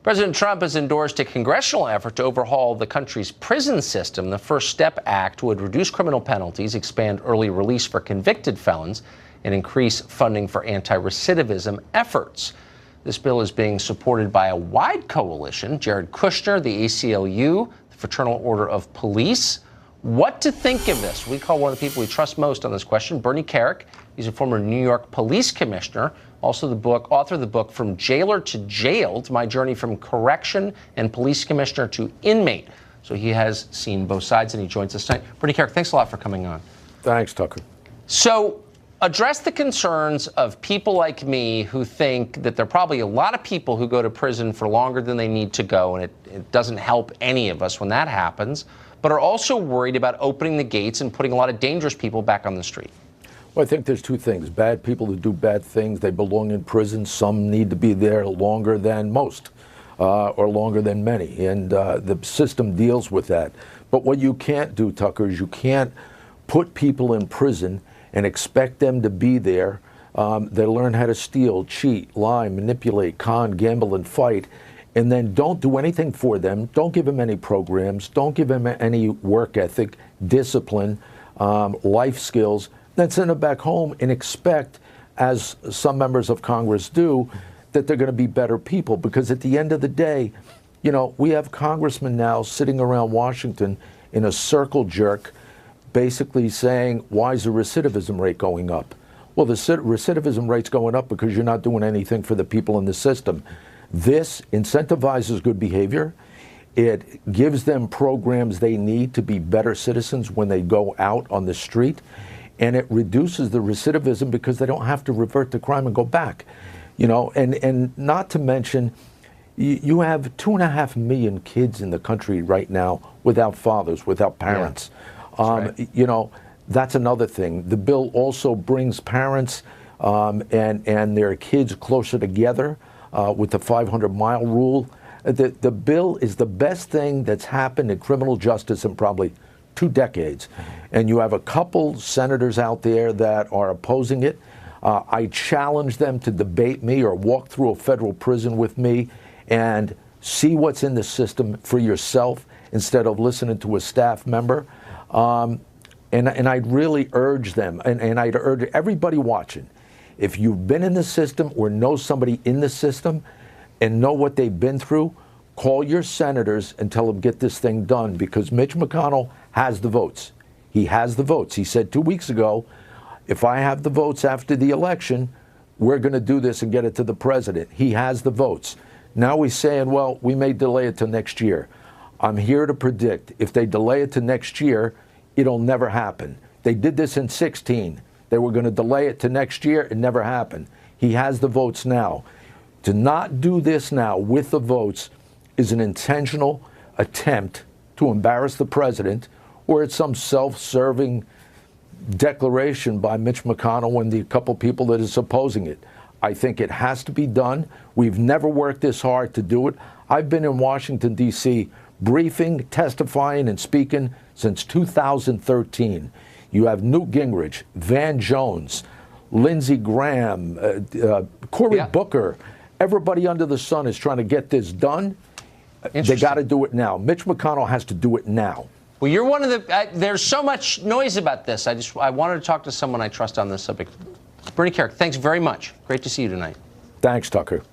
President Trump has endorsed a congressional effort to overhaul the country's prison system. The First Step Act would reduce criminal penalties, expand early release for convicted felons, and increase funding for anti-recidivism efforts. This bill is being supported by a wide coalition: Jared Kushner, the ACLU, the Fraternal Order of Police. What to think of this? We call one of the people we trust most on this question Bernie Kerik. He's a former New York police commissioner, also the author of the book From Jailer to Jailed: My Journey from Correction and Police Commissioner to Inmate. So he has seen both sides, and he joins us tonight. Bernie Kerik, thanks a lot for coming on. Thanks, Tucker. So address the concerns of people like me who think that there are probably a lot of people who go to prison for longer than they need to go, and it doesn't help any of us when that happens, but are also worried about opening the gates and putting a lot of dangerous people back on the street. Well, I think there's two things. Bad people who do bad things, they belong in prison. Some need to be there longer than most, or longer than many. And the system deals with that. But what you can't do, Tucker, is you can't put people in prison and expect them to be there. They learn how to steal, cheat, lie, manipulate, con, gamble, and fight, and then don't do anything for them. Don't give them any programs. Don't give them any work ethic, discipline, life skills. Then send them back home and expect, as some members of Congress do, that they're going to be better people. Because at the end of the day, you know, we have congressmen now sitting around Washington in a circle jerk, basically saying, why is the recidivism rate going up? Well, the recidivism rate's going up because you're not doing anything for the people in the system. This incentivizes good behavior. It gives them programs they need to be better citizens when they go out on the street. And it reduces the recidivism because they don't have to revert to crime and go back. You know, and not to mention, you have 2.5 million kids in the country right now without fathers, without parents. Yeah, right. You know, that's another thing. The bill also brings parents and their kids closer together with the 500-mile rule. The bill is the best thing that's happened in criminal justice in probably 2 decades. And you have a couple senators out there that are opposing it. I challenge them to debate me or walk through a federal prison with me and see what's in the system for yourself instead of listening to a staff member. And I'd really urge them, and I'd urge everybody watching, if you've been in the system or know somebody in the system and know what they've been through, call your senators and tell them get this thing done, because Mitch McConnell has the votes. He has the votes. He said 2 weeks ago, if I have the votes after the election, we're going to do this and get it to the president. He has the votes. Now he's saying, well, we may delay it to next year. I'm here to predict if they delay it to next year, it'll never happen. They did this in 2016. They were going to delay it to next year. It never happened. He has the votes now. To not do this now with the votes is an intentional attempt to embarrass the president, or it's some self-serving declaration by Mitch McConnell and the couple people that is opposing it. I think it has to be done. We've never worked this hard to do it. I've been in Washington, D.C., briefing, testifying, and speaking since 2013. You have Newt Gingrich, Van Jones, Lindsey Graham, Cory Booker. Everybody under the sun is trying to get this done. They got to do it now. Mitch McConnell has to do it now. Well, you're one of the. There's so much noise about this. I wanted to talk to someone I trust on this subject. Bernie Kerik, thanks very much. Great to see you tonight. Thanks, Tucker.